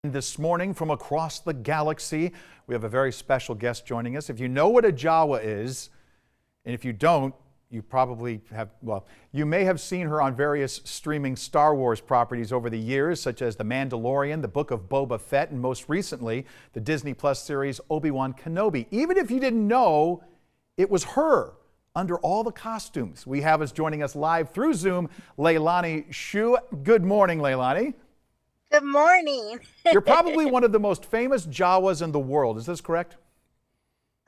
This morning from across the galaxy, we have a very special guest joining us. If you know what a Jawa is, and if you don't, you probably have, well, you may have seen her on various streaming Star Wars properties over the years, such as The Mandalorian, The Book of Boba Fett, and most recently, the Disney Plus series Obi-Wan Kenobi. Even if you didn't know, it was her under all the costumes. We have us joining us live through Zoom, Lailani Shiu. Good morning, Lailani. Good morning. You're probably one of the most famous Jawas in the world. Is this correct?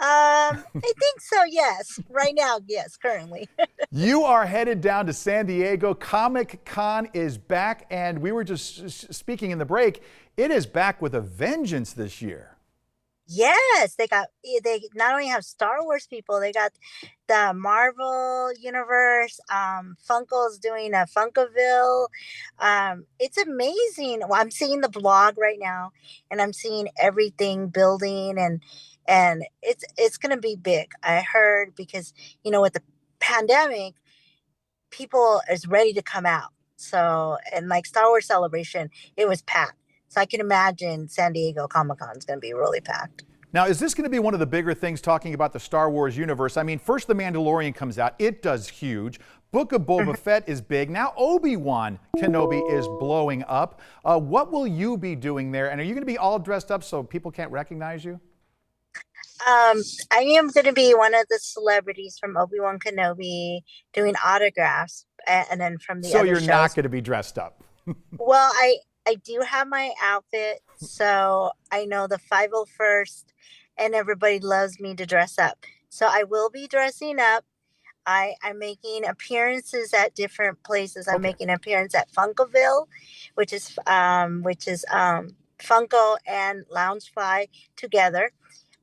I think so, yes. Right now, yes, currently. You are headed down to San Diego. Comic-Con is back, and we were just speaking in the break. It is back with a vengeance this year. Yes, they not only have Star Wars people, they got the Marvel universe. Funko's doing a Funkoville. It's amazing. Well, I'm seeing the blog right now, and I'm seeing everything building, and it's gonna be big. I heard because with the pandemic, people is ready to come out. So, and like Star Wars Celebration, it was packed. So I can imagine San Diego Comic-Con is going to be really packed. Now, is this going to be one of the bigger things talking about the Star Wars universe? I mean, first The Mandalorian comes out. It does huge. Book of Boba Fett is big. Now Obi-Wan Kenobi is blowing up. What will you be doing there? And are you going to be all dressed up so people can't recognize you? I am going to be one of the celebrities from Obi-Wan Kenobi doing autographs, and then from the So other you're shows. not going to be dressed up. Well, I do have my outfit, so I know the 501st, and everybody loves me to dress up. So I will be dressing up. I'm making appearances at different places. I'm Okay. making an appearance at Funkoville, which is Funko and Loungefly together.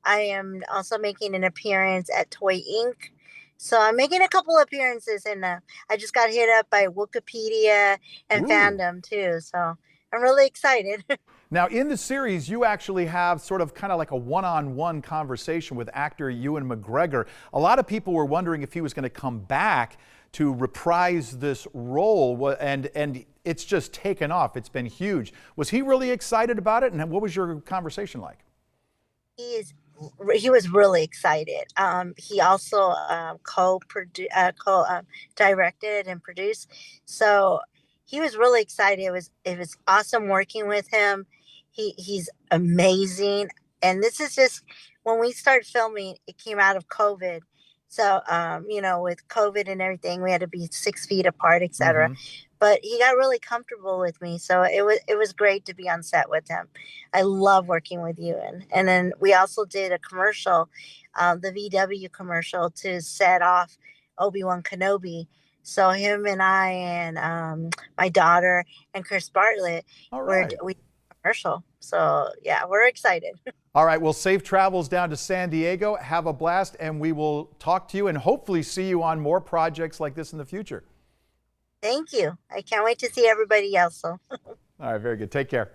I am also making an appearance at Toy Inc. So I'm making a couple appearances, and I just got hit up by Wikipedia and Ooh. fandom too. So I'm really excited. Now, in the series, you actually have sort of kind of like a one-on-one conversation with actor Ewan McGregor. A lot of people were wondering if he was going to come back to reprise this role, and it's just taken off. It's been huge. Was he really excited about it, and what was your conversation like? he is he was really excited. He also co directed and produced. So he was really excited. It was awesome working with him. He's amazing. And this is just when we started filming, it came out of COVID. So with COVID and everything, we had to be 6 feet apart, etc. Mm-hmm. But he got really comfortable with me, so it was great to be on set with him. I love working with you, and then we also did a commercial, the VW commercial to set off Obi-Wan Kenobi. So him and I and my daughter and Chris Bartlett All were right. we did a commercial. So yeah, we're excited. All right, well, safe travels down to San Diego. Have a blast, and we will talk to you and hopefully see you on more projects like this in the future. Thank you. I can't wait to see everybody else. So. All right, very good. Take care.